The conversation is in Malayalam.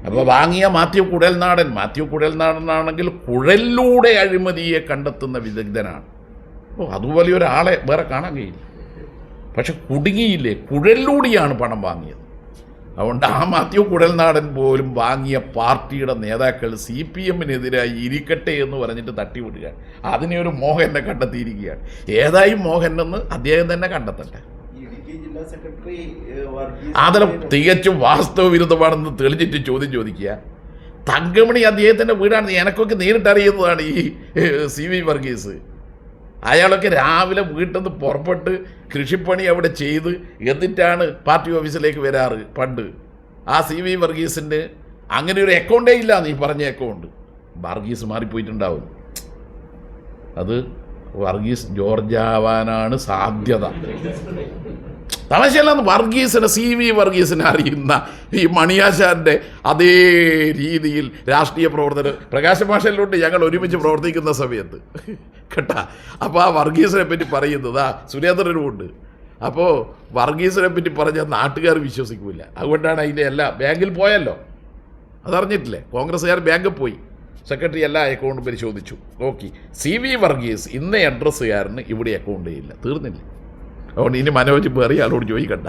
അപ്പോൾ വാങ്ങിയ മാത്യു കുഴൽനാടനാണെങ്കിൽ കുഴലിലൂടെ അഴിമതിയെ കണ്ടെത്തുന്ന വിദഗ്ധനാണ്. അതുപോലെ ഒരാളെ വേറെ കാണാൻ കഴിയില്ല. പക്ഷെ കുടുങ്ങിയില്ലേ, കുഴലിലൂടെയാണ് പണം വാങ്ങിയത്. അതുകൊണ്ട് ആ മാത്യു കുഴൽനാടൻ പോലും വാങ്ങിയ പാർട്ടിയുടെ നേതാക്കൾ CPM-നെതിരായി ഇരിക്കട്ടെ എന്ന് പറഞ്ഞിട്ട് തട്ടിവിടുകയാണ്. അതിനെ ഒരു മോഹനെ കണ്ടെത്തിയിരിക്കുകയാണ്. ഏതായും മോഹനെന്ന് അദ്ദേഹം തന്നെ കണ്ടെത്തട്ടെ. അതിൽ തികച്ചും വാസ്തവ വിരുദ്ധമാണെന്ന് തെളിഞ്ഞിട്ട് ചോദിക്കുക. തങ്കമണി അദ്ദേഹത്തിൻ്റെ വീടാണ്. എനക്കൊക്കെ നേരിട്ടറിയുന്നതാണ് ഈ CV വർഗീസ്. അയാളൊക്കെ രാവിലെ വീട്ടിൽ നിന്ന് പുറപ്പെട്ട് കൃഷിപ്പണി അവിടെ ചെയ്ത് എന്നിട്ടാണ് പാർട്ടി ഓഫീസിലേക്ക് വരാറ് പണ്ട്. ആ CV വർഗീസിൻ്റെ അങ്ങനെ ഒരു അക്കൗണ്ടേ ഇല്ല. നീ പറഞ്ഞ അക്കൗണ്ട് വർഗീസ് മാറിപ്പോയിട്ടുണ്ടാവും. അത് വർഗീസ് ജോർജ് ആവാനാണ് സാധ്യത. തമാശയല്ലെന്ന്. CV വർഗീസിനെ അറിയുന്ന ഈ മണിയാശാൻ്റെ അതേ രീതിയിൽ രാഷ്ട്രീയ പ്രവർത്തകർ പ്രകാശ ഭാഷയിലുണ്ട്. ഞങ്ങൾ ഒരുമിച്ച് പ്രവർത്തിക്കുന്ന സമയത്ത് കേട്ടാ. അപ്പോൾ ആ വർഗീസിനെ പറ്റി പറയുന്നത് സുരേന്ദ്രനുമുണ്ട്. അപ്പോൾ വർഗീസിനെ പറ്റി പറഞ്ഞാൽ നാട്ടുകാർ വിശ്വസിക്കില്ല. അതുകൊണ്ടാണ് അതിൻ്റെ എല്ലാ ബാങ്കിൽ പോയല്ലോ, അതറിഞ്ഞിട്ടില്ലേ? കോൺഗ്രസ്സുകാർ ബാങ്കിൽ പോയി, സെക്രട്ടറി എല്ലാ അക്കൗണ്ടും പരിശോധിച്ചു നോക്കി. CV വർഗീസ് ഇന്ന അഡ്രസ്സുകാരന് ഇവിടെ അക്കൗണ്ട് ചെയ്യില്ല, തീർന്നില്ല. അതുകൊണ്ട് ഇനി മനോജ് വേറെ ആളോട് ചോദിക്കണ്ട.